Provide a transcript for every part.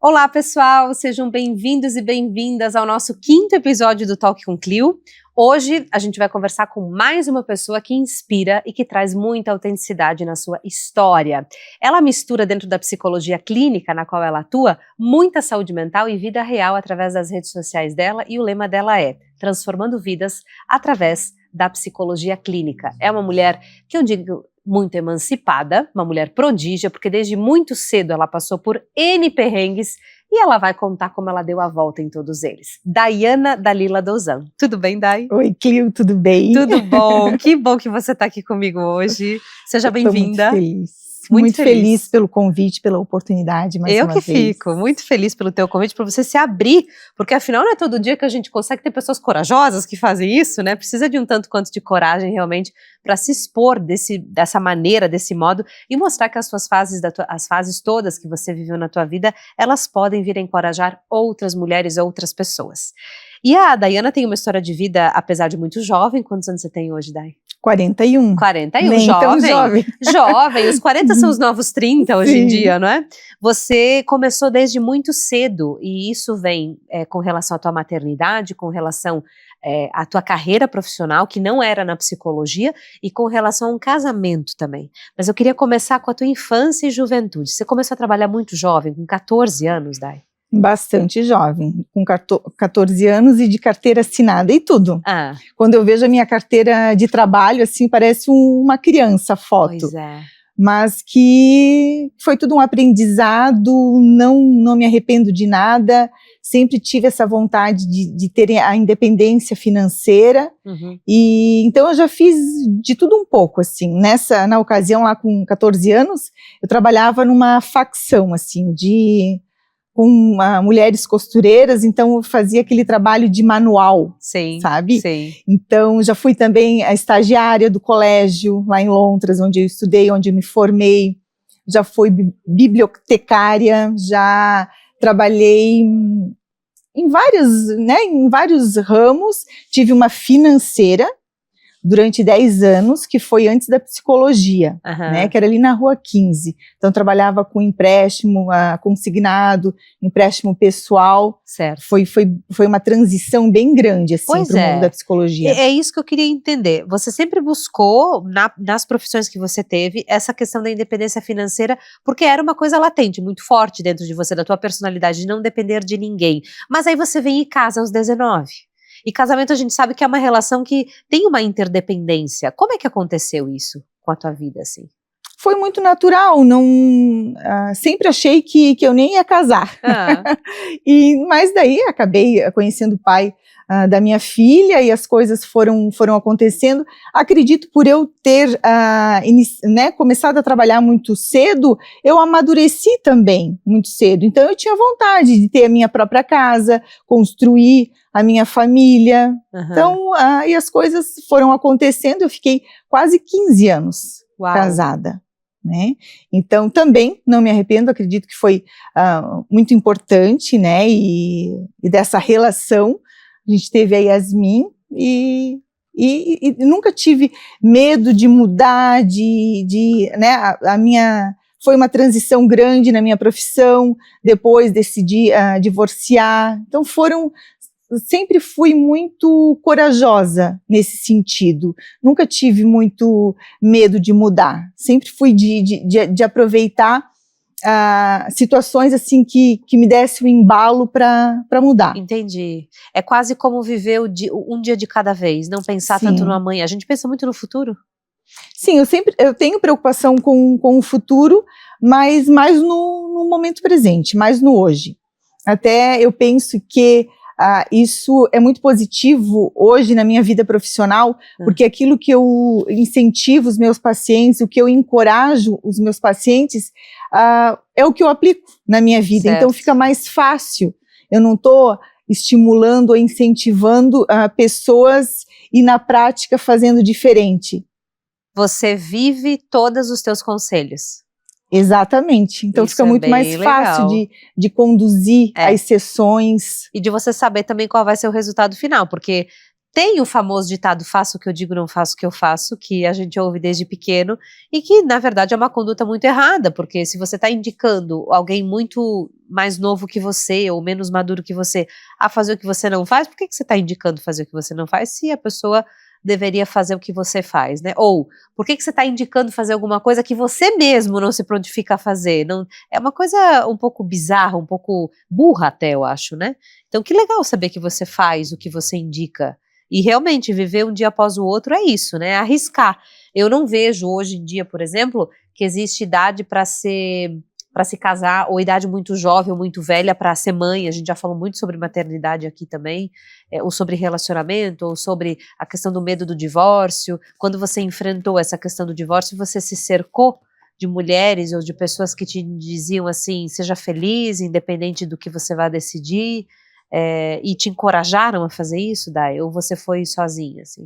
Olá, pessoal! Sejam bem-vindos e bem-vindas ao nosso 5º episódio do Talk com Clio. Hoje a gente vai conversar com mais uma pessoa que inspira e que traz muita autenticidade na sua história. Ela mistura dentro da psicologia clínica na qual ela atua, muita saúde mental e vida real através das redes sociais dela, e o lema dela é transformando vidas através da psicologia clínica. É uma mulher que eu digo muito emancipada, uma mulher prodígia, porque desde muito cedo ela passou por N perrengues e ela vai contar como ela deu a volta em todos eles. Daiana Dalila Dozan. Tudo bem, Dai? Oi, Clio, tudo bem? Tudo bom, que bom que você está aqui comigo hoje. Seja bem-vinda. Muito feliz. Muito feliz pelo convite, pela oportunidade, mais uma vez. Eu que fico muito feliz pelo teu convite, por você se abrir, porque afinal não é todo dia que a gente consegue ter pessoas corajosas que fazem isso, né? Precisa de um tanto quanto de coragem realmente para se expor dessa maneira, desse modo, e mostrar que as suas fases, as fases todas que você viveu na tua vida, elas podem vir a encorajar outras mulheres, outras pessoas. E a Daiana tem uma história de vida, apesar de muito jovem. Quantos anos você tem hoje, Dai? 41. 41, nem jovem. Tão jovem. Jovem, os 40 são os novos 30 hoje em Sim. dia, não é? Você começou desde muito cedo, e isso vem com relação à tua maternidade, com relação à tua carreira profissional, que não era na psicologia, e com relação a um casamento também. Mas eu queria começar com a tua infância e juventude. Você começou a trabalhar muito jovem, com 14 anos, Dai? Bastante jovem, com 14 anos e de carteira assinada e tudo. Ah. Quando eu vejo a minha carteira de trabalho, assim, parece uma criança, a foto. Pois é. Mas que foi tudo um aprendizado, não me arrependo de nada, sempre tive essa vontade de ter a independência financeira, e então eu já fiz de tudo um pouco, assim, na ocasião lá com 14 anos, eu trabalhava numa facção, assim, com mulheres costureiras, então eu fazia aquele trabalho de manual, sim, sabe? Sim. Então já fui também a estagiária do colégio, lá em Londres, onde eu estudei, onde eu me formei, já fui bibliotecária, já trabalhei em vários ramos, tive uma financeira, durante 10 anos, que foi antes da psicologia, né, que era ali na Rua 15. Então, trabalhava com empréstimo consignado, empréstimo pessoal. Certo. Foi uma transição bem grande, assim, para o mundo da psicologia. É isso que eu queria entender. Você sempre buscou, nas profissões que você teve, essa questão da independência financeira, porque era uma coisa latente, muito forte dentro de você, da tua personalidade, de não depender de ninguém. Mas aí você vem e casa aos 19. E casamento a gente sabe que é uma relação que tem uma interdependência. Como é que aconteceu isso com a tua vida, assim? Foi muito natural, sempre achei que eu nem ia casar. Mas daí acabei conhecendo o pai da minha filha e as coisas foram acontecendo. Acredito por eu ter começado a trabalhar muito cedo, eu amadureci também muito cedo. Então eu tinha vontade de ter a minha própria casa, construir a minha família. Então, e as coisas foram acontecendo, eu fiquei quase 15 anos casada. Né? Então também não me arrependo, acredito que foi muito importante, né? E dessa relação a gente teve a Yasmin e nunca tive medo de mudar, né? Foi uma transição grande na minha profissão, depois decidi divorciar, então sempre fui muito corajosa nesse sentido, nunca tive muito medo de mudar, sempre fui de aproveitar situações assim que me desse um embalo para mudar. Entendi. É quase como viver um dia de cada vez, não pensar tanto no amanhã. A gente pensa muito no futuro? Sim, eu tenho preocupação com o futuro, mas mais no momento presente, mais no hoje. Até eu penso que isso é muito positivo hoje na minha vida profissional, porque aquilo que eu incentivo os meus pacientes, o que eu encorajo os meus pacientes, é o que eu aplico na minha vida. Certo. Então fica mais fácil. Eu não estou estimulando ou incentivando pessoas e na prática fazendo diferente. Você vive todos os teus conselhos. Exatamente, então fica muito mais fácil de conduzir as sessões. E de você saber também qual vai ser o resultado final, porque tem o famoso ditado, faço o que eu digo, não faço o que eu faço, que a gente ouve desde pequeno, e que, na verdade, é uma conduta muito errada, porque se você está indicando alguém muito mais novo que você, ou menos maduro que você, a fazer o que você não faz, por que você está indicando fazer o que você não faz, se a pessoa deveria fazer o que você faz, né? Ou, por que você está indicando fazer alguma coisa que você mesmo não se prontifica a fazer? Não, é uma coisa um pouco bizarra, um pouco burra até, eu acho, né? Então, que legal saber que você faz o que você indica. E realmente, viver um dia após o outro é isso, né? Arriscar. Eu não vejo hoje em dia, por exemplo, que existe idade para se casar, ou idade muito jovem ou muito velha para ser mãe. A gente já falou muito sobre maternidade aqui também, ou sobre relacionamento, ou sobre a questão do medo do divórcio. Quando você enfrentou essa questão do divórcio, você se cercou de mulheres ou de pessoas que te diziam assim, seja feliz, independente do que você vai decidir, e te encorajaram a fazer isso, Dai? Ou você foi sozinha, assim?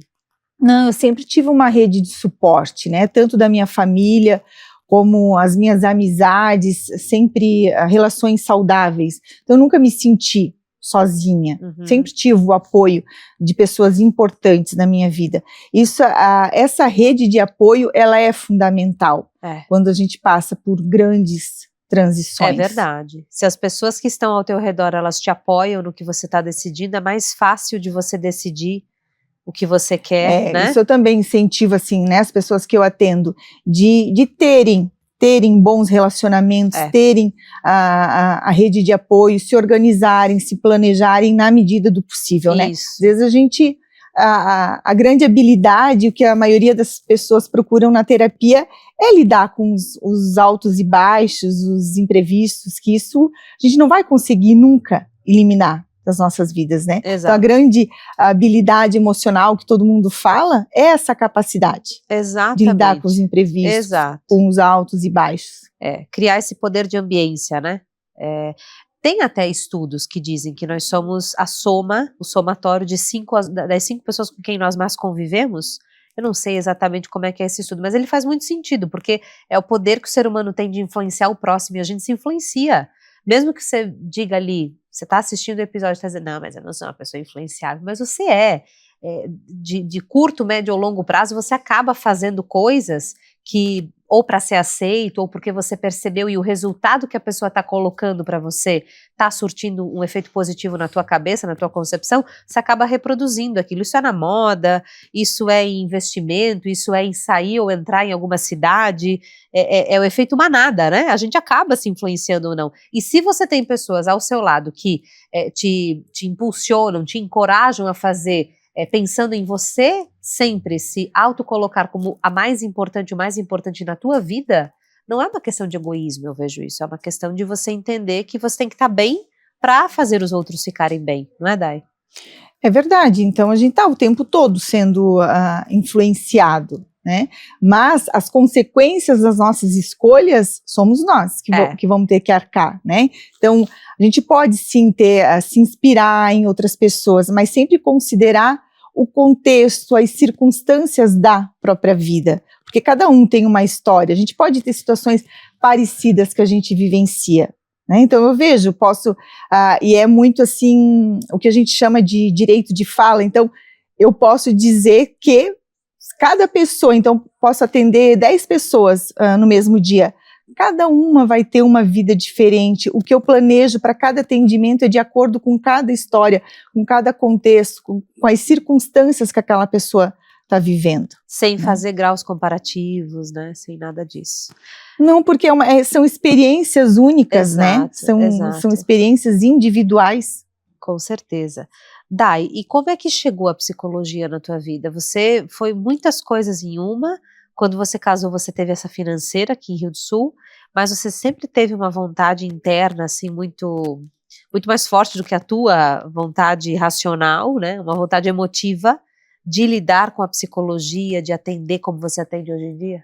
Não, eu sempre tive uma rede de suporte, né? Tanto da minha família, como as minhas amizades, sempre relações saudáveis. Então, eu nunca me senti sozinha. Sempre tive o apoio de pessoas importantes na minha vida. Essa rede de apoio, ela é fundamental quando a gente passa por grandes transições. É verdade. Se as pessoas que estão ao teu redor, elas te apoiam no que você está decidindo, é mais fácil de você decidir o que você quer, né? Isso eu também incentivo, assim, né, as pessoas que eu atendo, de terem bons relacionamentos, terem a rede de apoio, se organizarem, se planejarem na medida do possível, né? Às vezes a gente, a grande habilidade, o que a maioria das pessoas procuram na terapia é lidar com os altos e baixos, os imprevistos, que isso a gente não vai conseguir nunca eliminar das nossas vidas, né? Exato. Então a grande habilidade emocional que todo mundo fala é essa capacidade de lidar com os imprevistos, com os altos e baixos. Criar esse poder de ambiência, né? Tem até estudos que dizem que nós somos a soma, o somatório das 5 pessoas com quem nós mais convivemos. Eu não sei exatamente como é que é esse estudo, mas ele faz muito sentido, porque é o poder que o ser humano tem de influenciar o próximo, e a gente se influencia. Mesmo que você diga ali, você está assistindo o episódio e está dizendo, não, mas eu não sou uma pessoa influenciável, mas você de curto, médio ou longo prazo, você acaba fazendo coisas que, ou para ser aceito, ou porque você percebeu e o resultado que a pessoa está colocando para você está surtindo um efeito positivo na tua cabeça, na tua concepção, você acaba reproduzindo aquilo. Isso é na moda, isso é em investimento, isso é em sair ou entrar em alguma cidade, é o efeito manada, né? A gente acaba se influenciando ou não. E se você tem pessoas ao seu lado que te impulsionam, te encorajam a fazer, pensando em você sempre se autocolocar como a mais importante, o mais importante na tua vida, não é uma questão de egoísmo, eu vejo isso, é uma questão de você entender que você tem que estar bem para fazer os outros ficarem bem, não é, Dai? É verdade, então a gente está o tempo todo sendo influenciado, né? Mas as consequências das nossas escolhas somos nós que vamos ter que arcar, né? Então a gente pode sim se inspirar em outras pessoas, mas sempre considerar o contexto, as circunstâncias da própria vida, porque cada um tem uma história, a gente pode ter situações parecidas que a gente vivencia, né? Então eu vejo, e é muito assim, o que a gente chama de direito de fala, então eu posso dizer que cada pessoa, então posso atender 10 pessoas no mesmo dia, cada uma vai ter uma vida diferente, o que eu planejo para cada atendimento é de acordo com cada história, com cada contexto, com as circunstâncias que aquela pessoa está vivendo. Sem fazer graus comparativos, né? Sem nada disso. Não, porque são experiências únicas, né? São experiências individuais. Com certeza. Dai, e como é que chegou a psicologia na tua vida? Você foi muitas coisas em uma. Quando você casou, você teve essa financeira aqui em Rio do Sul, mas você sempre teve uma vontade interna, assim, muito, muito mais forte do que a tua vontade racional, né? Uma vontade emotiva de lidar com a psicologia, de atender como você atende hoje em dia?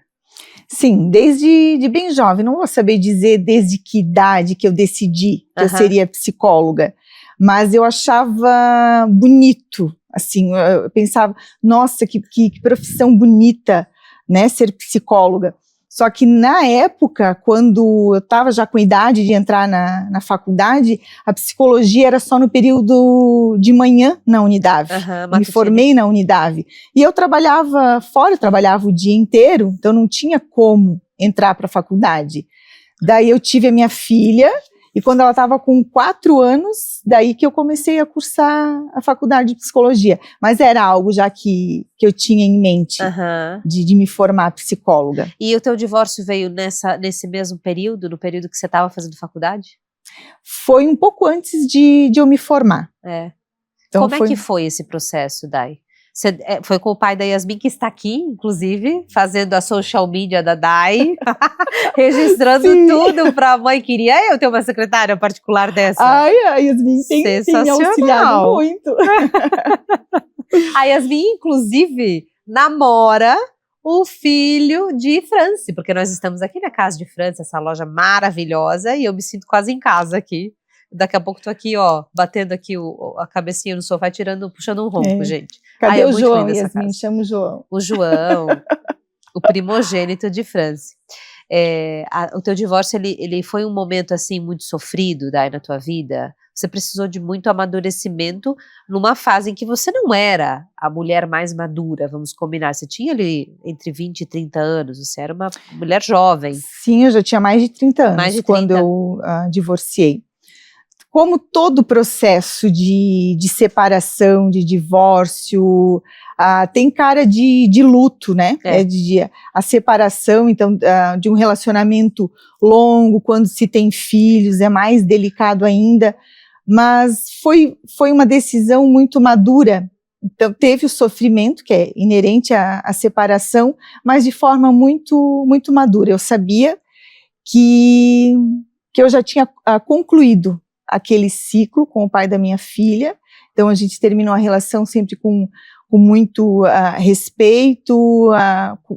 Sim, desde bem jovem, não vou saber dizer desde que idade que eu decidi que eu seria psicóloga, mas eu achava bonito, assim, eu pensava, nossa, que profissão bonita, né, ser psicóloga. Só que na época, quando eu estava já com idade de entrar na faculdade, a psicologia era só no período de manhã na Unidade. Me formei na Unidade. E eu trabalhava fora, eu trabalhava o dia inteiro, então não tinha como entrar para a faculdade. Daí eu tive a minha filha, e quando ela estava com 4 anos, daí que eu comecei a cursar a faculdade de psicologia. Mas era algo já que eu tinha em mente, de me formar psicóloga. E o teu divórcio veio nesse mesmo período, no período que você estava fazendo faculdade? Foi um pouco antes de eu me formar. Então Como é que foi esse processo, Dai? Foi com o pai da Yasmin, que está aqui, inclusive, fazendo a social media da Dai, registrando tudo para a mãe. Queria eu ter uma secretária particular dessa. Ai, a Yasmin tem me auxiliado muito. A Yasmin, inclusive, namora o filho de Franci, porque nós estamos aqui na casa de Franci, essa loja maravilhosa, e eu me sinto quase em casa aqui. Daqui a pouco tô aqui, ó, batendo aqui a cabecinha no sofá, puxando um ronco, gente. Cadê o João, Yasmin? Chama o João. O João, o primogênito de Franci. O teu divórcio, ele foi um momento, assim, muito sofrido, Dai, na tua vida? Você precisou de muito amadurecimento numa fase em que você não era a mulher mais madura, vamos combinar. Você tinha ali entre 20 e 30 anos, você era uma mulher jovem. Sim, eu já tinha mais de 30 anos quando eu divorciei. Como todo processo de separação, de divórcio, tem cara de luto, né? A separação, então, de um relacionamento longo, quando se tem filhos, é mais delicado ainda. Mas foi uma decisão muito madura. Então, teve o sofrimento, que é inerente à separação, mas de forma muito, muito madura. Eu sabia que eu já tinha concluído aquele ciclo com o pai da minha filha, então a gente terminou a relação sempre com muito respeito,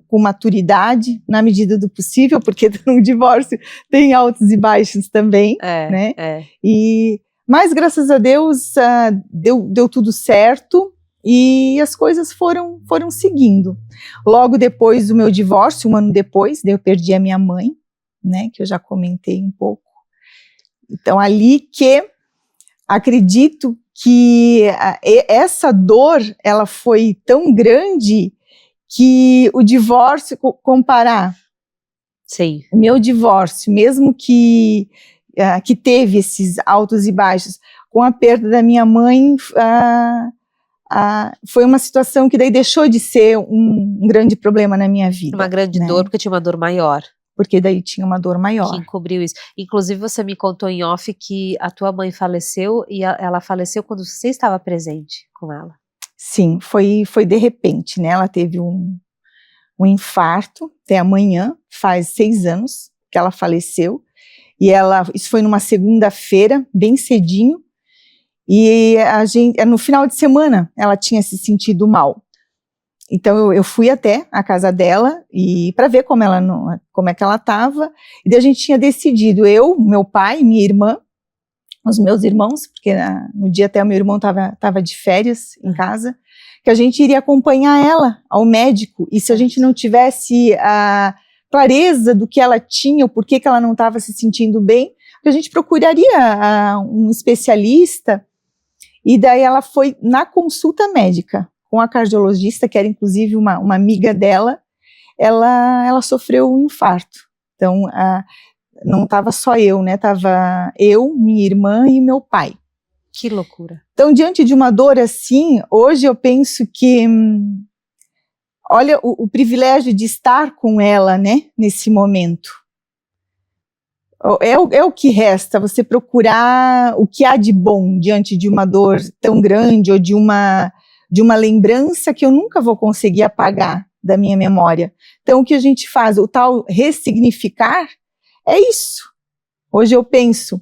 com maturidade, na medida do possível, porque no divórcio tem altos e baixos também, né? Mas graças a Deus deu tudo certo e as coisas foram seguindo. Logo depois do meu divórcio, 1 ano depois, eu perdi a minha mãe, né? Que eu já comentei um pouco. Então, ali que acredito que essa dor, ela foi tão grande que o divórcio, comparar o meu divórcio, mesmo que teve esses altos e baixos, com a perda da minha mãe, foi uma situação que daí deixou de ser um grande problema na minha vida. Uma grande dor, porque tinha uma dor maior. Porque daí tinha uma dor maior. Que encobriu isso. Inclusive, você me contou em off que a tua mãe faleceu e ela faleceu quando você estava presente com ela. Sim, foi de repente, né? Ela teve um infarto, até amanhã, faz 6 anos que ela faleceu. E isso foi numa segunda-feira, bem cedinho. E no final de semana, ela tinha se sentido mal. Então eu fui até a casa dela e para ver como é que ela estava, e daí a gente tinha decidido, eu, meu pai, minha irmã, os meus irmãos, porque no dia até o meu irmão estava de férias em casa, que a gente iria acompanhar ela ao médico, e se a gente não tivesse a clareza do que ela tinha, o porquê que ela não estava se sentindo bem, a gente procuraria um especialista, e daí ela foi na consulta médica com a cardiologista, que era inclusive uma amiga dela, ela sofreu um infarto. Então, não estava só eu, né? Estava eu, minha irmã e meu pai. Que loucura. Então, diante de uma dor assim, hoje eu penso que, olha o privilégio de estar com ela, né? Nesse momento. É o que resta, você procurar o que há de bom diante de uma dor tão grande ou de uma lembrança que eu nunca vou conseguir apagar da minha memória. Então, o que a gente faz, o tal ressignificar, é isso. Hoje eu penso,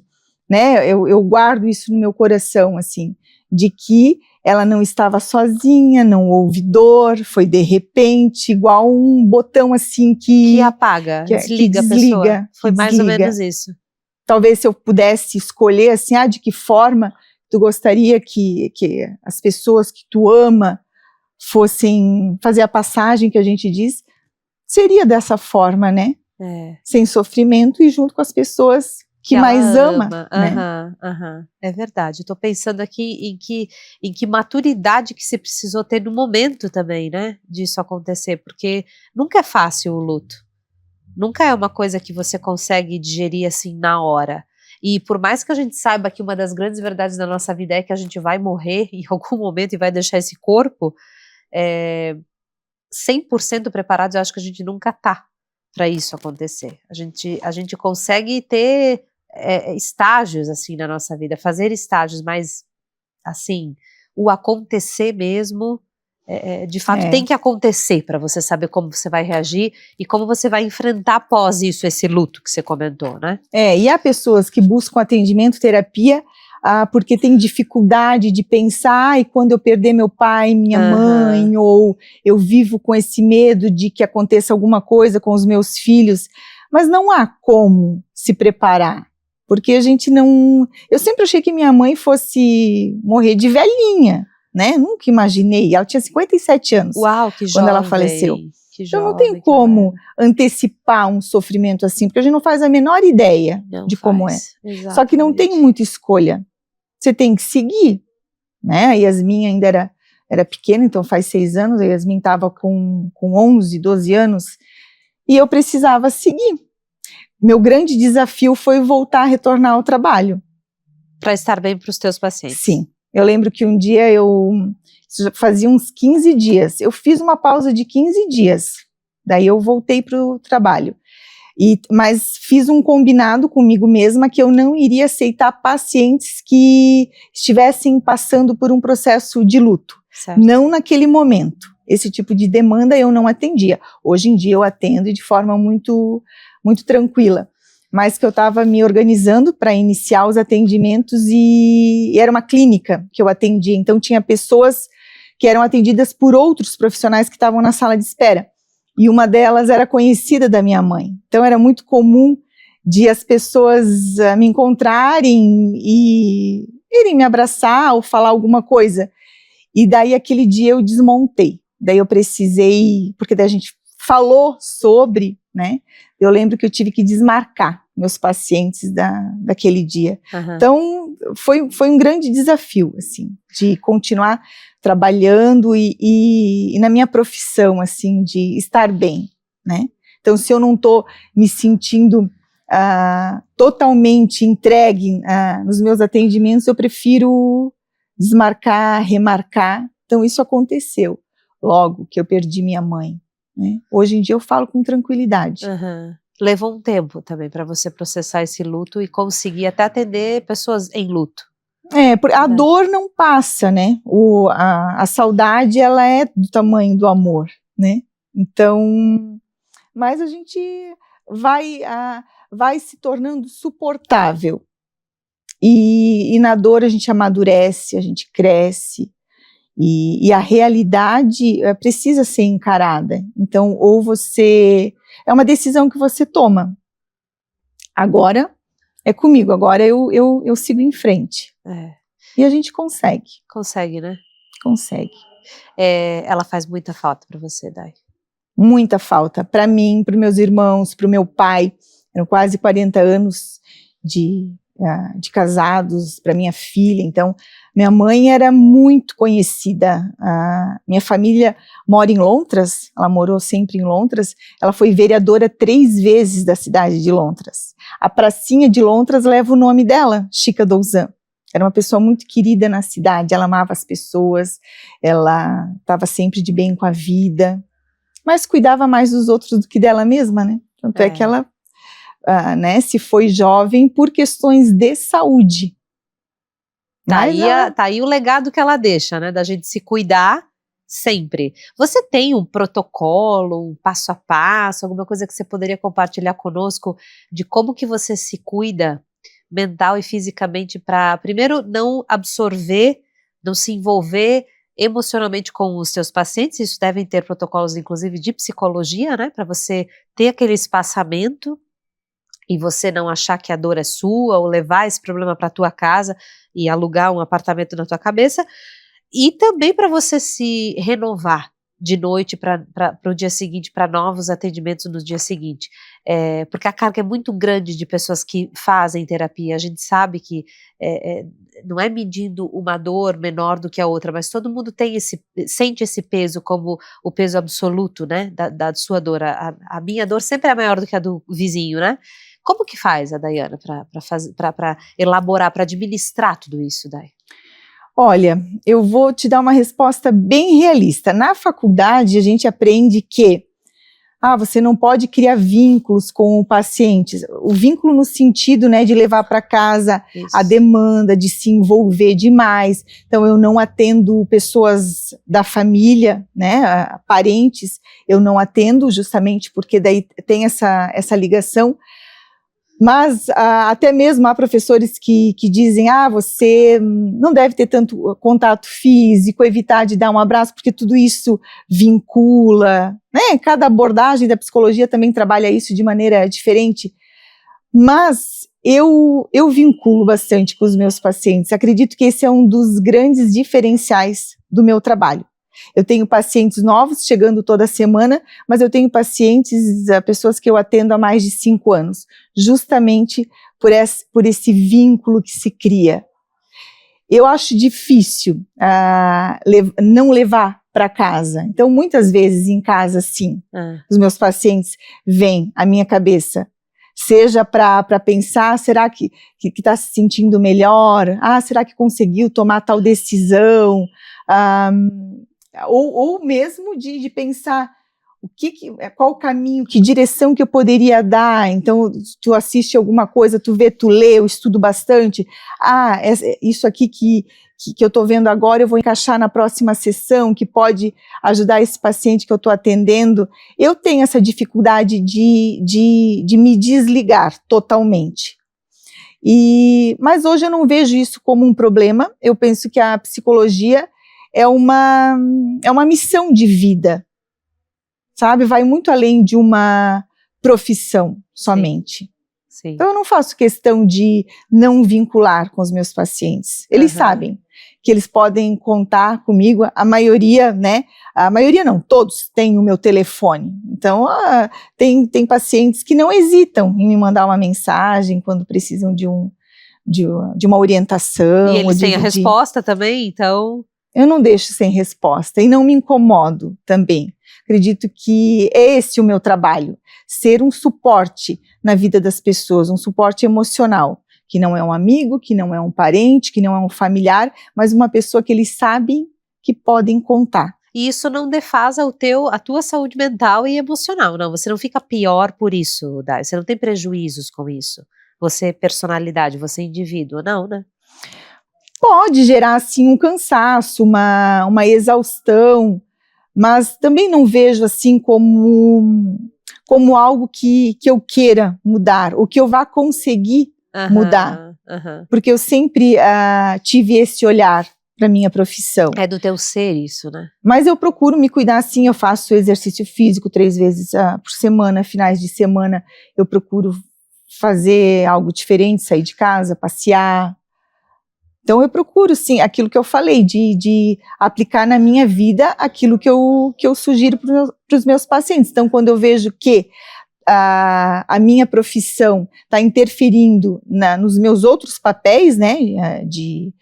né, eu guardo isso no meu coração, assim, de que ela não estava sozinha, não houve dor, foi de repente, igual um botão assim que apaga, desliga a pessoa. Foi mais ou menos isso. Talvez se eu pudesse escolher, assim, de que forma tu gostaria que as pessoas que tu ama fossem fazer a passagem que a gente diz, seria dessa forma, né? sem sofrimento e junto com as pessoas que mais ama, né? É verdade. Estou pensando aqui em que maturidade que você precisou ter no momento também, né, disso acontecer, porque nunca é fácil o luto. Nunca é uma coisa que você consegue digerir assim na hora. E por mais que a gente saiba que uma das grandes verdades da nossa vida é que a gente vai morrer em algum momento e vai deixar esse corpo, 100% preparados, eu acho que a gente nunca tá para isso acontecer. A gente consegue ter estágios assim na nossa vida, fazer estágios, mas assim, o acontecer mesmo, de fato tem que acontecer para você saber como você vai reagir e como você vai enfrentar após isso, esse luto que você comentou, né? E há pessoas que buscam atendimento, terapia, porque tem dificuldade de pensar, e quando eu perder meu pai, minha mãe, ou eu vivo com esse medo de que aconteça alguma coisa com os meus filhos, mas não há como se preparar, porque a gente não... Eu sempre achei que minha mãe fosse morrer de velhinha, né? Nunca imaginei. Ela tinha 57 anos. Uau, que quando ela faleceu. Que então não tem como antecipar um sofrimento assim, porque a gente não faz a menor ideia de como é. Exatamente. Só que não tem muita escolha. Você tem que seguir, né? A Yasmin ainda era pequena, então faz 6 anos, a Yasmin estava com 11, 12 anos, e eu precisava seguir. Meu grande desafio foi voltar a retornar ao trabalho. Para estar bem para os teus pacientes. Sim. Eu lembro que um dia fazia uns 15 dias, eu fiz uma pausa de 15 dias, daí eu voltei para o trabalho. Mas fiz um combinado comigo mesma que eu não iria aceitar pacientes que estivessem passando por um processo de luto. Certo. Não naquele momento. Esse tipo de demanda eu não atendia. Hoje em dia eu atendo de forma muito, muito tranquila. Mas que eu estava me organizando para iniciar os atendimentos e era uma clínica que eu atendia. Então tinha pessoas que eram atendidas por outros profissionais que estavam na sala de espera. E uma delas era conhecida da minha mãe. Então era muito comum de as pessoas me encontrarem e irem me abraçar ou falar alguma coisa. E daí aquele dia eu desmontei. Daí eu precisei, porque daí a gente falou sobre, né? Eu lembro que eu tive que desmarcar meus pacientes daquele dia. Então foi um grande desafio, assim, de continuar trabalhando e na minha profissão, assim, de estar bem, né? Então, se eu não estou me sentindo totalmente entregue nos meus atendimentos, eu prefiro desmarcar, remarcar. Então, isso aconteceu logo que eu perdi minha mãe, né? Hoje em dia eu falo com tranquilidade. Levou um tempo também para você processar esse luto e conseguir até atender pessoas em luto. A dor não passa, né? A saudade, ela é do tamanho do amor, né? Então, mas a gente vai se tornando suportável. E na dor a gente amadurece, a gente cresce. E a realidade precisa ser encarada. Então, ou você... É uma decisão que você toma. Agora é comigo, agora eu sigo em frente. E a gente consegue. Consegue, né? Consegue. Ela faz muita falta para você, Day? Muita falta. Para mim, para os meus irmãos, para o meu pai. Eram quase 40 anos de casados, para minha filha. Então, minha mãe era muito conhecida. Minha família mora em Londres, ela morou sempre em Londres. Ela foi vereadora 3 vezes da cidade de Londres. A pracinha de Londres leva o nome dela, Chica Douzan. Era uma pessoa muito querida na cidade, ela amava as pessoas, ela estava sempre de bem com a vida, mas cuidava mais dos outros do que dela mesma, né? Tanto é que ela se foi jovem por questões de saúde. Tá aí o legado que ela deixa, né? Da gente se cuidar sempre. Você tem um protocolo, um passo a passo, alguma coisa que você poderia compartilhar conosco de como que você se cuida mental e fisicamente para, primeiro, não absorver, não se envolver emocionalmente com os seus pacientes? Isso devem ter protocolos, inclusive, de psicologia, né? Para você ter aquele espaçamento e você não achar que a dor é sua, ou levar esse problema para a tua casa e alugar um apartamento na tua cabeça, e também para você se renovar, de noite para o dia seguinte, para novos atendimentos no dia seguinte, porque a carga é muito grande de pessoas que fazem terapia. A gente sabe que não é medindo uma dor menor do que a outra, mas todo mundo sente esse peso como o peso absoluto, né, da sua dor. A minha dor sempre é maior do que a do vizinho, né? Como que faz a Daiana para elaborar, para administrar tudo isso, Dai? Olha, eu vou te dar uma resposta bem realista. Na faculdade, a gente aprende que você não pode criar vínculos com o paciente. O vínculo no sentido, né, de levar para casa a demanda, de se envolver demais. Então, eu não atendo pessoas da família, né, parentes, eu não atendo justamente porque daí tem essa ligação. Mas até mesmo há professores que dizem, você não deve ter tanto contato físico, evitar de dar um abraço, porque tudo isso vincula, né? Cada abordagem da psicologia também trabalha isso de maneira diferente, mas eu vinculo bastante com os meus pacientes. Acredito que esse é um dos grandes diferenciais do meu trabalho. Eu tenho pacientes novos chegando toda semana, mas eu tenho pessoas que eu atendo há mais de 5 anos, justamente por esse vínculo que se cria. Eu acho difícil não levar para casa. Então, muitas vezes em casa, sim, os meus pacientes vêm à minha cabeça, seja para pensar, será que está se sentindo melhor? Será que conseguiu tomar tal decisão? Ou mesmo de pensar qual o caminho, que direção que eu poderia dar. Então, tu assiste alguma coisa, tu vê, tu lê, eu estudo bastante. Isso aqui que eu estou vendo agora, eu vou encaixar na próxima sessão, que pode ajudar esse paciente que eu estou atendendo. Eu tenho essa dificuldade de me desligar totalmente. Mas hoje eu não vejo isso como um problema. Eu penso que a psicologia é uma missão de vida, sabe? Vai muito além de uma profissão somente. Sim. Então eu não faço questão de não vincular com os meus pacientes. Eles sabem que eles podem contar comigo, a maioria, né? A maioria não, todos têm o meu telefone. Então tem pacientes que não hesitam em me mandar uma mensagem quando precisam de uma orientação. E eles têm a resposta também, então... Eu não deixo sem resposta e não me incomodo também. Acredito que é esse o meu trabalho, ser um suporte na vida das pessoas, um suporte emocional, que não é um amigo, que não é um parente, que não é um familiar, mas uma pessoa que eles sabem que podem contar. E isso não defasa a tua saúde mental e emocional, não? Você não fica pior por isso, Dai? Você não tem prejuízos com isso? Você personalidade, você indivíduo, não, né? Pode gerar, assim, um cansaço, uma exaustão, mas também não vejo, assim, como algo que eu queira mudar, ou que eu vá conseguir mudar, porque eu sempre tive esse olhar para minha profissão. É do teu ser isso, né? Mas eu procuro me cuidar, sim, eu faço exercício físico 3 vezes por semana, finais de semana eu procuro fazer algo diferente, sair de casa, passear. Então eu procuro, sim, aquilo que eu falei, de aplicar na minha vida aquilo que eu sugiro para os meus pacientes. Então, quando eu vejo que a minha profissão está interferindo nos meus outros papéis, né, de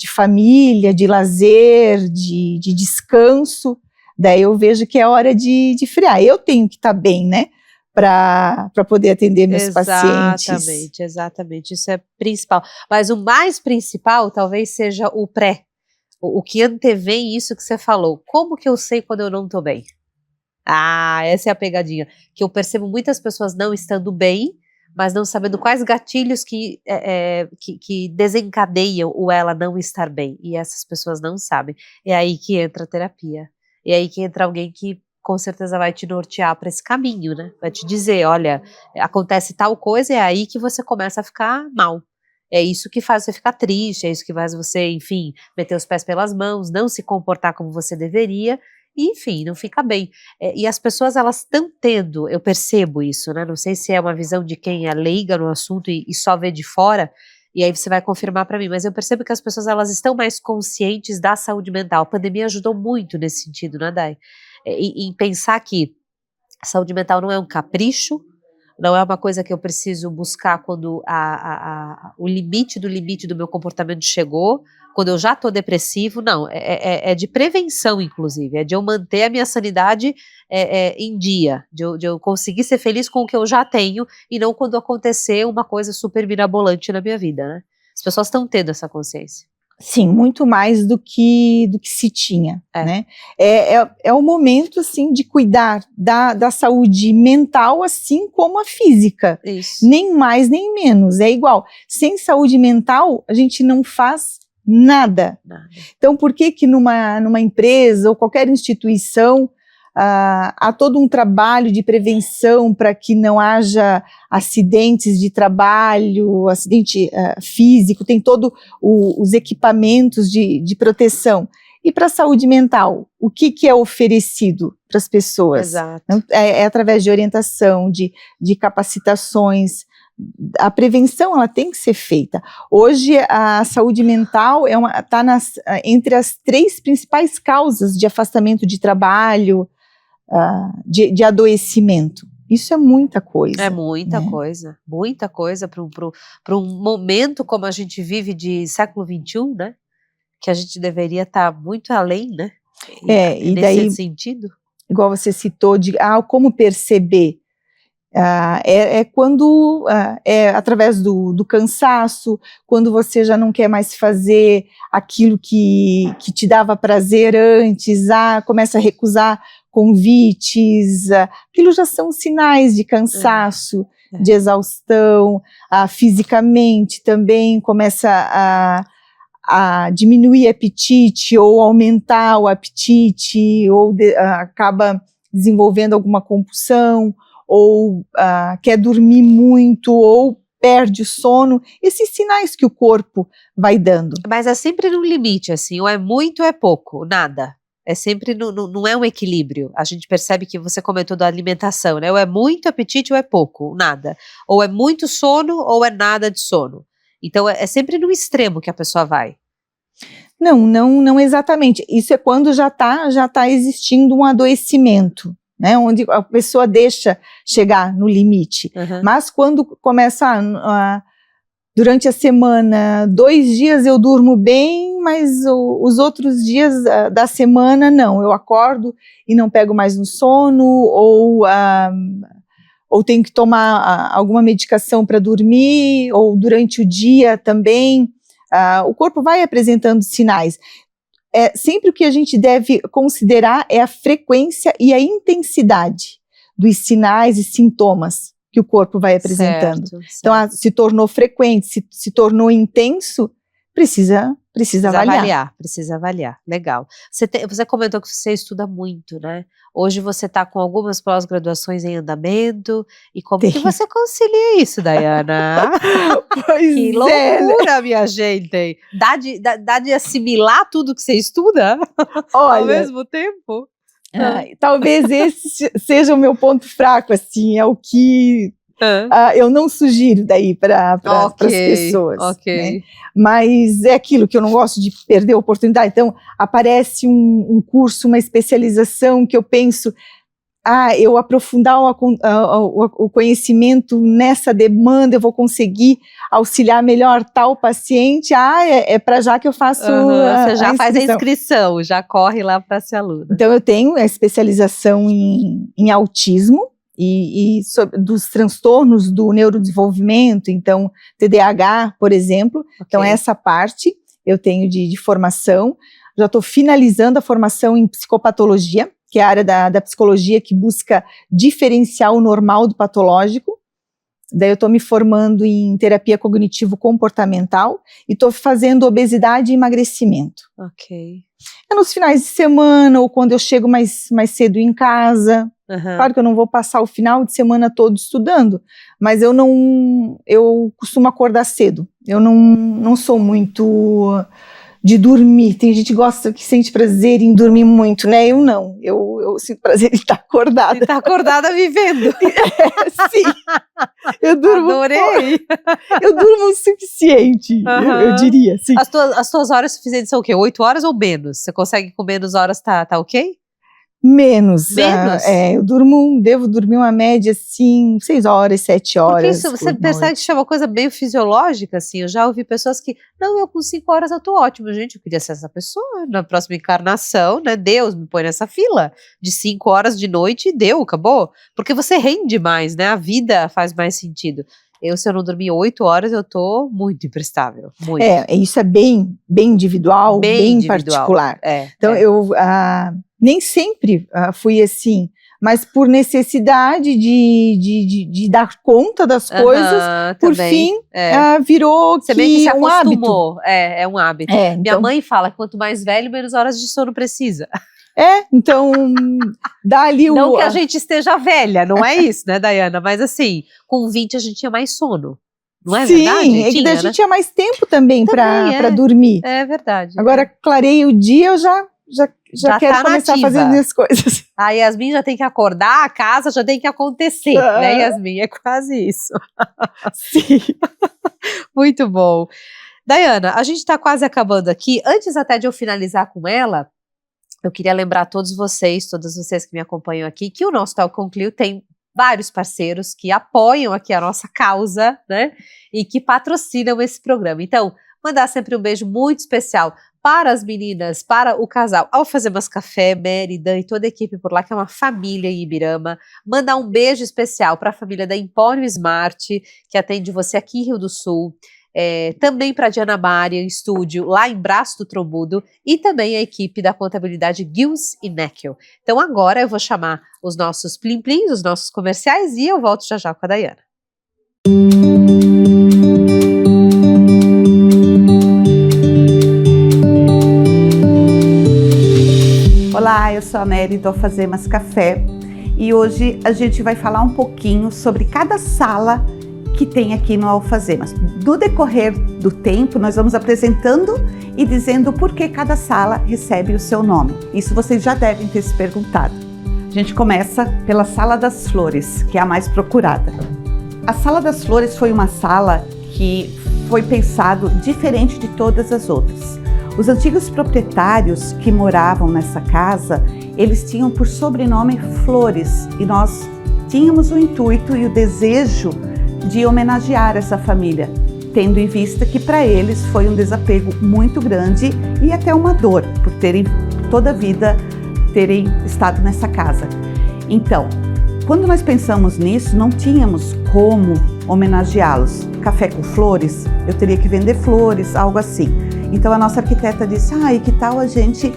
família, de lazer, de descanso, daí eu vejo que é hora de frear. Eu tenho que estar bem, né? Para poder atender meus pacientes. Exatamente, isso é principal. Mas o mais principal talvez seja o pré, o que antevém isso que você falou. Como que eu sei quando eu não estou bem? Essa é a pegadinha, que eu percebo muitas pessoas não estando bem, mas não sabendo quais gatilhos que desencadeiam o ela não estar bem, e essas pessoas não sabem. É aí que entra a terapia, é aí que entra alguém que com certeza vai te nortear para esse caminho, né? Vai te dizer, olha, acontece tal coisa, é aí que você começa a ficar mal. É isso que faz você ficar triste, é isso que faz você, enfim, meter os pés pelas mãos, não se comportar como você deveria, e, enfim, não fica bem. E as pessoas, elas estão tendo, eu percebo isso, né? Não sei se é uma visão de quem é leiga no assunto e só vê de fora, E aí você vai confirmar para mim, mas eu percebo que as pessoas elas estão mais conscientes da saúde mental. A pandemia ajudou muito nesse sentido, né, Day? Em pensar que a saúde mental não é um capricho, não é uma coisa que eu preciso buscar quando o limite do meu comportamento chegou, quando eu já estou depressivo, não, é de prevenção, inclusive, é de eu manter a minha sanidade em dia, de eu conseguir ser feliz com o que eu já tenho, e não quando acontecer uma coisa super mirabolante na minha vida, né? As pessoas estão tendo essa consciência. Sim, muito mais do que se tinha, né? É o momento, assim, de cuidar da saúde mental, assim como a física. Isso. Nem mais, nem menos, é igual. Sem saúde mental, a gente não faz nada. Então, por que numa empresa ou qualquer instituição há todo um trabalho de prevenção para que não haja acidentes de trabalho, acidente físico, tem todos os equipamentos de proteção. E para a saúde mental, o que é oferecido para as pessoas? Exato. É através de orientação, de capacitações. A prevenção ela tem que ser feita. Hoje a saúde mental está entre as 3 principais causas de afastamento de trabalho, de adoecimento. Isso é muita coisa. É muita, né? Muita coisa para um momento como a gente vive de século XXI, né? Que a gente deveria estar muito além, né? E nesse daí, sentido. Igual você citou, como perceber. Quando através do cansaço, quando você já não quer mais fazer aquilo que te dava prazer antes, começa a recusar convites, aquilo já são sinais de cansaço, de exaustão, fisicamente também começa a diminuir o apetite ou aumentar o apetite, ou acaba desenvolvendo alguma compulsão, ou quer dormir muito, ou perde o sono, esses sinais que o corpo vai dando. Mas é sempre no limite, assim, ou é muito ou é pouco, nada. É sempre, não é um equilíbrio. A gente percebe que você comentou da alimentação, né? Ou é muito apetite ou é pouco, nada. Ou é muito sono ou é nada de sono. Então é sempre no extremo que a pessoa vai. Não exatamente. Isso é quando já tá existindo um adoecimento, né, onde a pessoa deixa chegar no limite. Uhum. Mas quando começa durante a semana, 2 dias eu durmo bem, mas os outros dias da semana não, eu acordo e não pego mais no sono, ou tenho que tomar alguma medicação para dormir, ou durante o dia também, o corpo vai apresentando sinais. Sempre o que a gente deve considerar é a frequência e a intensidade dos sinais e sintomas que o corpo vai apresentando. Certo. Então, se tornou frequente, se tornou intenso, precisa avaliar. Precisa avaliar, legal. Você comentou que você estuda muito, né? Hoje você está com algumas pós-graduações em andamento, e como que você concilia isso, Daiana? Pois que loucura, minha gente! Dá de assimilar tudo que você estuda? Olha, ao mesmo tempo? Talvez esse seja o meu ponto fraco, assim, é o que eu não sugiro daí para as pessoas. Né? Mas é aquilo que eu não gosto de perder a oportunidade. Então, aparece um curso, uma especialização que eu penso, eu aprofundar o conhecimento nessa demanda, eu vou conseguir auxiliar melhor tal paciente, é para já que eu faço você já faz a inscrição, já corre lá para ser aluna. Então eu tenho a especialização em autismo e dos transtornos do neurodesenvolvimento, então TDAH, por exemplo, então essa parte eu tenho de formação, já estou finalizando a formação em psicopatologia, que é a área da psicologia que busca diferenciar o normal do patológico. Daí eu estou me formando em terapia cognitivo-comportamental e estou fazendo obesidade e emagrecimento. Nos finais de semana ou quando eu chego mais cedo em casa. Claro que eu não vou passar o final de semana todo estudando, mas eu costumo acordar cedo. Eu não sou muito de dormir. Tem gente que sente prazer em dormir muito, né? Eu não. Eu sinto prazer em estar acordada. Você tá acordada vivendo. Sim. Eu durmo. Adorei. Eu durmo o suficiente, eu diria. Sim. As tuas horas suficientes são o quê? 8 horas ou menos? Você consegue com menos horas, tá ok? Menos. Menos? Eu devo dormir uma média, assim, 6 horas, 7 horas. Porque isso, você percebe que isso é uma coisa meio fisiológica, assim. Eu já ouvi pessoas que, não, eu com 5 horas eu tô ótimo. Gente, eu queria ser essa pessoa. Na próxima encarnação, né, Deus me põe nessa fila de 5 horas de noite e deu, acabou. Porque você rende mais, né, a vida faz mais sentido. Se eu não dormir 8 horas, eu tô muito imprestável, muito. Isso é bem individual, bem particular. Então, eu nem sempre fui assim, mas por necessidade de dar conta das coisas, por fim, virou você meio que se acostumou. Um hábito. É um hábito. Minha mãe fala que quanto mais velho, menos horas de sono precisa. Então, dá ali o... Não que a gente esteja velha, não é isso, né, Dayana? Mas assim, com 20 a gente tinha mais sono. Não é verdade? Sim, a gente tinha mais tempo também para dormir. É verdade. Agora, clareia o dia, eu já quero começar a fazer minhas coisas. A Yasmin já tem que acordar, a casa já tem que acontecer, né, Yasmin? É quase isso. Sim. Muito bom. Dayana, a gente está quase acabando aqui. Antes até de eu finalizar com ela, eu queria lembrar a todas vocês que me acompanham aqui, que o nosso Talk com Clio tem vários parceiros que apoiam aqui a nossa causa, né? E que patrocinam esse programa. Então, mandar sempre um beijo muito especial para as meninas, para o casal Alfazemas Café, Mérida e toda a equipe por lá, que é uma família em Ibirama. Mandar um beijo especial para a família da Empório Smart, que atende você aqui em Rio do Sul. Também para a Diana Maria, estúdio lá em Braço do Trombudo, e também a equipe da contabilidade Gills e Neckel. Então agora eu vou chamar os nossos plim-plims, os nossos comerciais, e eu volto já com a Dayana. Olá, eu sou a Mary do Alfazemas Café e hoje a gente vai falar um pouquinho sobre cada sala que tem aqui no Alfazemas. No decorrer do tempo, nós vamos apresentando e dizendo por que cada sala recebe o seu nome. Isso vocês já devem ter se perguntado. A gente começa pela Sala das Flores, que é a mais procurada. A Sala das Flores foi uma sala que foi pensado diferente de todas as outras. Os antigos proprietários que moravam nessa casa, eles tinham por sobrenome Flores, e nós tínhamos o intuito e o desejo de homenagear essa família, tendo em vista que para eles foi um desapego muito grande e até uma dor por terem toda a vida estado nessa casa. Então, quando nós pensamos nisso, não tínhamos como homenageá-los. Café com flores, eu teria que vender flores, algo assim. Então a nossa arquiteta disse, e que tal a gente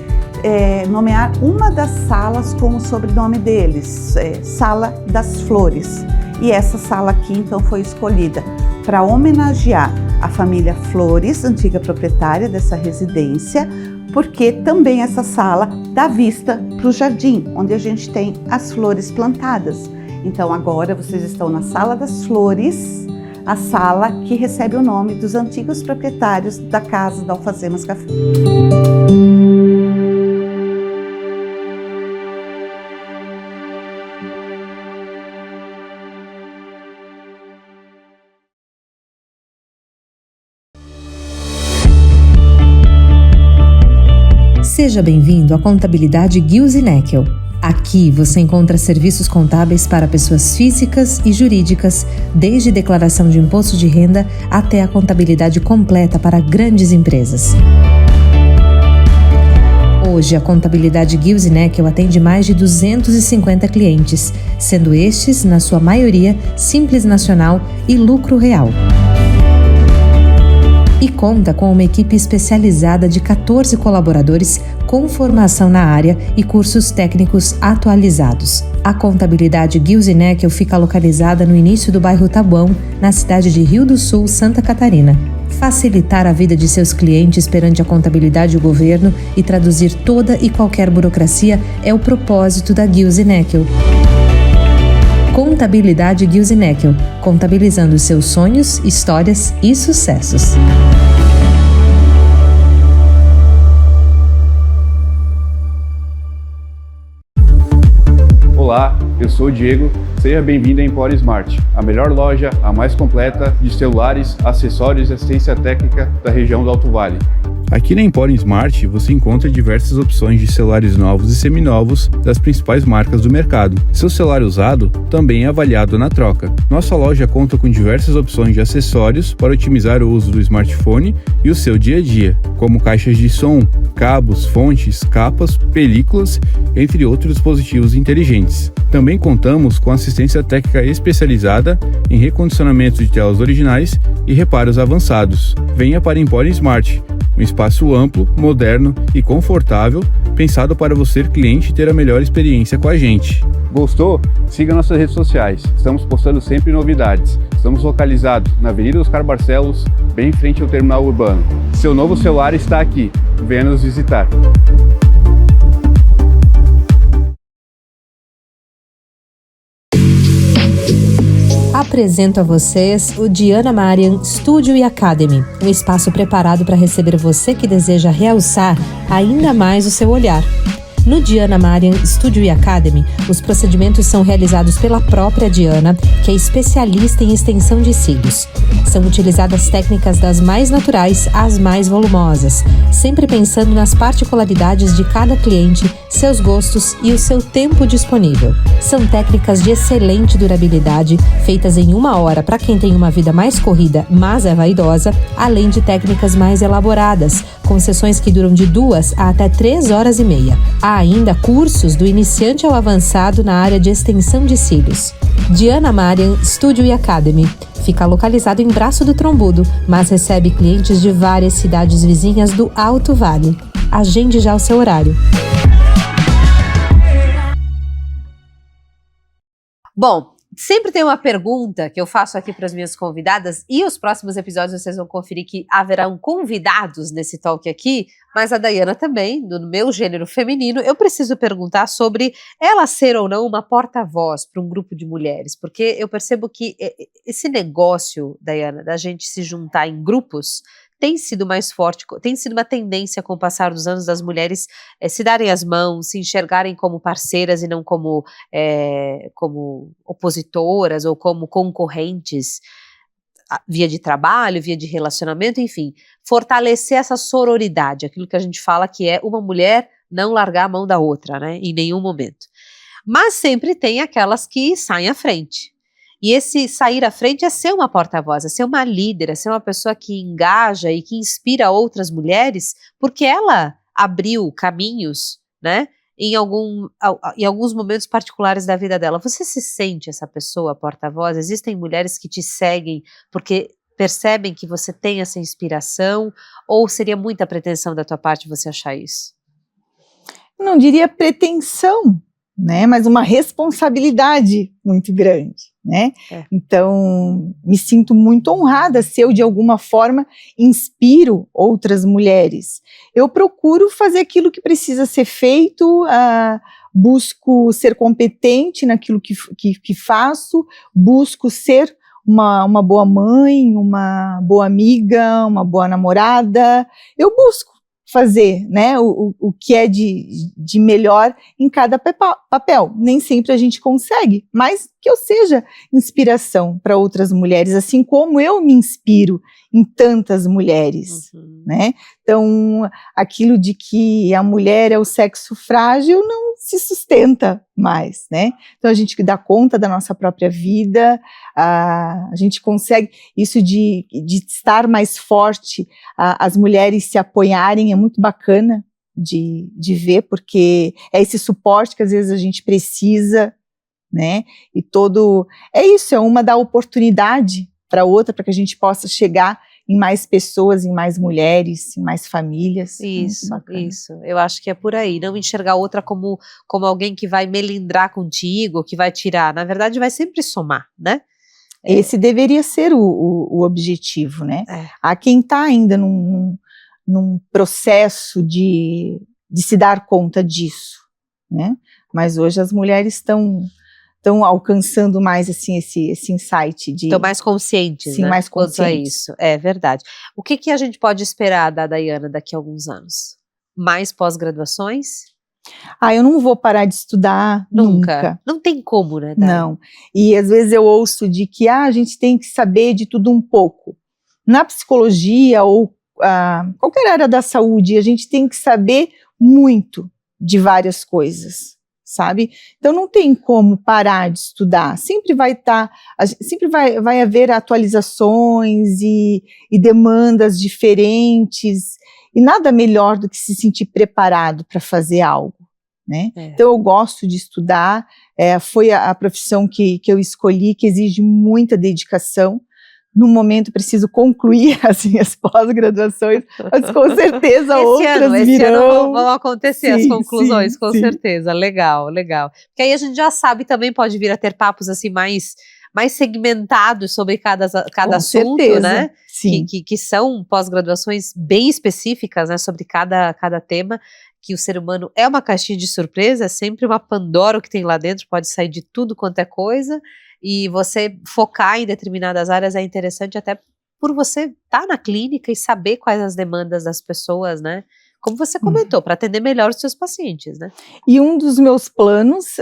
nomear uma das salas com o sobrenome deles, Sala das Flores. E essa sala aqui então foi escolhida para homenagear a família Flores, antiga proprietária dessa residência, porque também essa sala dá vista para o jardim, onde a gente tem as flores plantadas. Então agora vocês estão na Sala das Flores, a sala que recebe o nome dos antigos proprietários da casa da Alfazemas Café. Seja bem-vindo à Contabilidade Gills e Neckel. Aqui você encontra serviços contábeis para pessoas físicas e jurídicas, desde declaração de imposto de renda até a contabilidade completa para grandes empresas. Hoje, a Contabilidade Gills e Neckel atende mais de 250 clientes, sendo estes, na sua maioria, Simples Nacional e Lucro Real. E conta com uma equipe especializada de 14 colaboradores com formação na área e cursos técnicos atualizados. A Contabilidade Gills e Neckel fica localizada no início do bairro Tabuão, na cidade de Rio do Sul, Santa Catarina. Facilitar a vida de seus clientes perante a contabilidade e o governo e traduzir toda e qualquer burocracia é o propósito da Gills e Neckel. Contabilidade Gills e Neckel, contabilizando seus sonhos, histórias e sucessos. Olá, eu sou o Diego, seja bem-vindo à Empório Smart, a melhor loja, a mais completa de celulares, acessórios e assistência técnica da região do Alto Vale. Aqui na Empório Smart você encontra diversas opções de celulares novos e seminovos das principais marcas do mercado. Seu celular usado também é avaliado na troca. Nossa loja conta com diversas opções de acessórios para otimizar o uso do smartphone e o seu dia a dia, como caixas de som, cabos, fontes, capas, películas, entre outros dispositivos inteligentes. Também contamos com assistência técnica especializada em recondicionamento de telas originais e reparos avançados. Venha para Empório Smart, um espaço amplo, moderno e confortável, pensado para você, cliente, ter a melhor experiência com a gente. Gostou? Siga nossas redes sociais. Estamos postando sempre novidades. Estamos localizados na Avenida Oscar Barcelos, bem em frente ao terminal urbano. Seu novo celular está aqui. Venha nos visitar. Apresento a vocês o Diana Marian Studio e Academy, um espaço preparado para receber você que deseja realçar ainda mais o seu olhar. No Diana Marian Studio e Academy, os procedimentos são realizados pela própria Diana, que é especialista em extensão de cílios. São utilizadas técnicas das mais naturais às mais volumosas, sempre pensando nas particularidades de cada cliente, seus gostos e o seu tempo disponível. São técnicas de excelente durabilidade, feitas em 1 hora para quem tem uma vida mais corrida, mas é vaidosa, além de técnicas mais elaboradas, com sessões que duram de 2 a até 3 horas e meia. Há ainda cursos do iniciante ao avançado na área de extensão de cílios. Diana Marian Studio e Academy fica localizado em Braço do Trombudo, mas recebe clientes de várias cidades vizinhas do Alto Vale. Agende já o seu horário. Bom, sempre tem uma pergunta que eu faço aqui para as minhas convidadas, e os próximos episódios vocês vão conferir que haverão convidados nesse talk aqui, mas a Daiana também, no meu gênero feminino, eu preciso perguntar sobre ela ser ou não uma porta-voz para um grupo de mulheres, porque eu percebo que esse negócio, Daiana, da gente se juntar em grupos, tem sido mais forte, tem sido uma tendência com o passar dos anos das mulheres se darem as mãos, se enxergarem como parceiras e não como opositoras ou como concorrentes, via de trabalho, via de relacionamento, enfim, fortalecer essa sororidade, aquilo que a gente fala que é uma mulher não largar a mão da outra, né, em nenhum momento. Mas sempre tem aquelas que saem à frente. E esse sair à frente é ser uma porta-voz, é ser uma líder, é ser uma pessoa que engaja e que inspira outras mulheres, porque ela abriu caminhos, né, em alguns momentos particulares da vida dela. Você se sente essa pessoa porta-voz? Existem mulheres que te seguem porque percebem que você tem essa inspiração, ou seria muita pretensão da tua parte você achar isso? Não diria pretensão, né, mas uma responsabilidade muito grande, né? Então, me sinto muito honrada se eu de alguma forma inspiro outras mulheres. Eu procuro fazer aquilo que precisa ser feito, busco ser competente naquilo que faço, busco ser uma boa mãe, uma boa amiga, uma boa namorada. Eu busco fazer, né, o que é de melhor em cada papel. Nem sempre a gente consegue, mas que eu seja inspiração para outras mulheres, assim como eu me inspiro em tantas mulheres, né? Então, aquilo de que a mulher é o sexo frágil não se sustenta mais, né? Então, a gente dá conta da nossa própria vida, a gente consegue, isso de estar mais forte, as mulheres se apoiarem é muito bacana de ver, porque é esse suporte que às vezes a gente precisa, né? E é isso, é uma dar oportunidade para outra, para que a gente possa chegar em mais pessoas, em mais mulheres, em mais famílias. Isso. Eu acho que é por aí. Não enxergar outra como alguém que vai melindrar contigo, que vai tirar. Na verdade, vai sempre somar, né? Esse deveria ser o objetivo, né? Há quem está ainda num processo de se dar conta disso, né? Mas hoje as mulheres estão alcançando mais assim, esse insight de... Estão mais conscientes, sim, né? mais Quanto a conscientes. isso. É verdade. O que a gente pode esperar da Daiana daqui a alguns anos? Mais pós-graduações? Eu não vou parar de estudar nunca. Não tem como, né, Dai? Não. E às vezes eu ouço de que a gente tem que saber de tudo um pouco. Na psicologia ou qualquer área da saúde, a gente tem que saber muito de várias coisas, sabe? Então não tem como parar de estudar. Sempre vai haver atualizações e demandas diferentes, e nada melhor do que se sentir preparado para fazer algo, né? Então eu gosto de estudar, foi a profissão que eu escolhi, que exige muita dedicação. No momento preciso concluir as minhas pós-graduações, mas com certeza esse ano vão acontecer as conclusões, com certeza. Legal. Porque aí a gente já sabe, também pode vir a ter papos assim mais segmentados sobre cada assunto, certeza, né? Sim. Que são pós-graduações bem específicas, né, sobre cada tema, que o ser humano é uma caixinha de surpresa, é sempre uma Pandora o que tem lá dentro, pode sair de tudo quanto é coisa, e você focar em determinadas áreas é interessante até por você estar na clínica e saber quais as demandas das pessoas, né? Como você comentou, para atender melhor os seus pacientes, né? E um dos meus planos,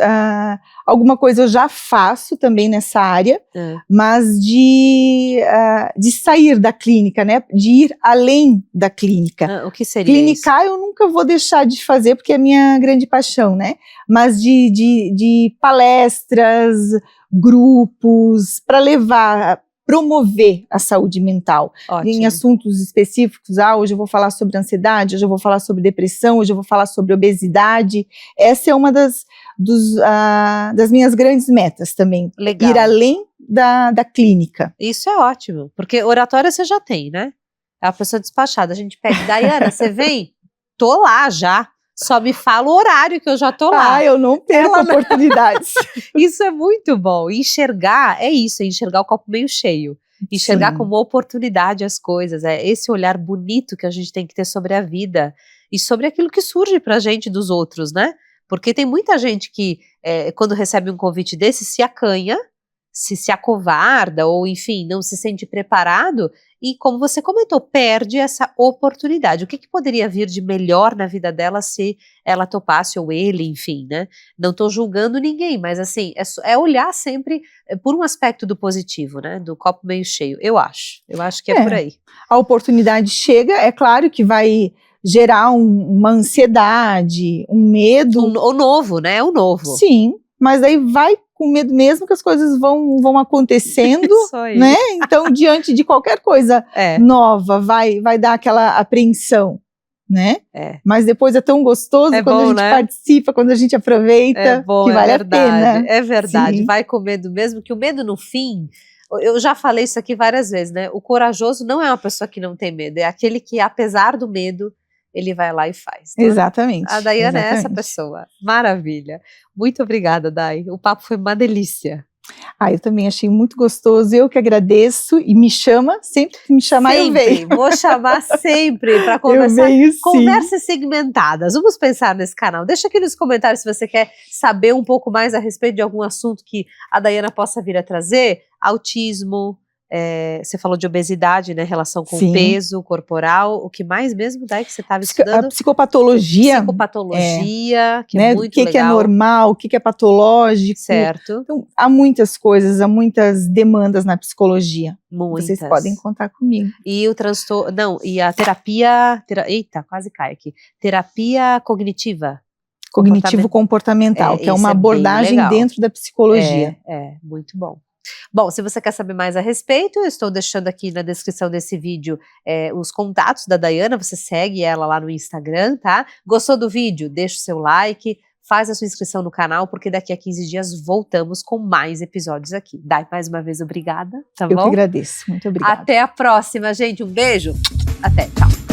alguma coisa eu já faço também nessa área, mas de sair da clínica, né? De ir além da clínica. O que seria Clinicar eu nunca vou deixar de fazer, porque é a minha grande paixão, né? Mas de palestras, grupos, para promover a saúde mental. Ótimo. Em assuntos específicos, hoje eu vou falar sobre ansiedade, hoje eu vou falar sobre depressão, hoje eu vou falar sobre obesidade. Essa é uma das minhas grandes metas também. Legal. Ir além da clínica. Isso é ótimo, porque oratória você já tem, né? É a pessoa despachada, a gente pede, Daiana, você vem? Tô lá já. Só me fala o horário que eu já tô lá. Eu não perco oportunidades. Isso é muito bom. Enxergar é isso, é enxergar o copo meio cheio. Enxergar como oportunidade as coisas. É esse olhar bonito que a gente tem que ter sobre a vida e sobre aquilo que surge pra gente dos outros, né? Porque tem muita gente que, quando recebe um convite desse, se acanha, se acovarda, ou enfim, não se sente preparado, e como você comentou, perde essa oportunidade. O que poderia vir de melhor na vida dela se ela topasse, ou ele, enfim, né? Não estou julgando ninguém, mas assim, é olhar sempre por um aspecto do positivo, né? Do copo meio cheio, eu acho que é por aí. A oportunidade chega, é claro que vai gerar uma ansiedade, um medo. O novo, né? O novo. Sim, mas aí vai com medo mesmo que as coisas vão acontecendo, né? Então, diante de qualquer coisa nova, vai dar aquela apreensão, né? Mas depois é tão gostoso quando a gente participa, quando a gente aproveita, que vale a pena. É verdade, Sim. vai com medo mesmo, que o medo no fim, eu já falei isso aqui várias vezes, né? O corajoso não é uma pessoa que não tem medo, é aquele que, apesar do medo, ele vai lá e faz. Então, exatamente. A Daiana é essa pessoa. Maravilha. Muito obrigada, Dai. O papo foi uma delícia. Eu também achei muito gostoso. Eu que agradeço, e me chama, sempre que me chamar eu venho. Vou chamar sempre para conversar. Eu venho, sim. Conversas segmentadas. Vamos pensar nesse canal. Deixa aqui nos comentários se você quer saber um pouco mais a respeito de algum assunto que a Daiana possa vir a trazer. Autismo. Você falou de obesidade, né? Relação com o peso corporal. O que mais mesmo, Dai, que você estava estudando? A psicopatologia. Que é muito legal. O que é normal, o que é patológico. Certo. Então, há muitas coisas, há muitas demandas na psicologia. Muitas. Vocês podem contar comigo. E o transtorno, e a terapia, eita, quase cai aqui. Terapia cognitiva. Cognitivo-comportamental, que é uma abordagem dentro da psicologia. Muito bom. Bom, se você quer saber mais a respeito, eu estou deixando aqui na descrição desse vídeo os contatos da Daiana, você segue ela lá no Instagram, tá? Gostou do vídeo? Deixa o seu like, faz a sua inscrição no canal, porque daqui a 15 dias voltamos com mais episódios aqui. Dai, mais uma vez, obrigada, tá bom? Eu que agradeço, muito obrigada. Até a próxima, gente, um beijo, até, tchau.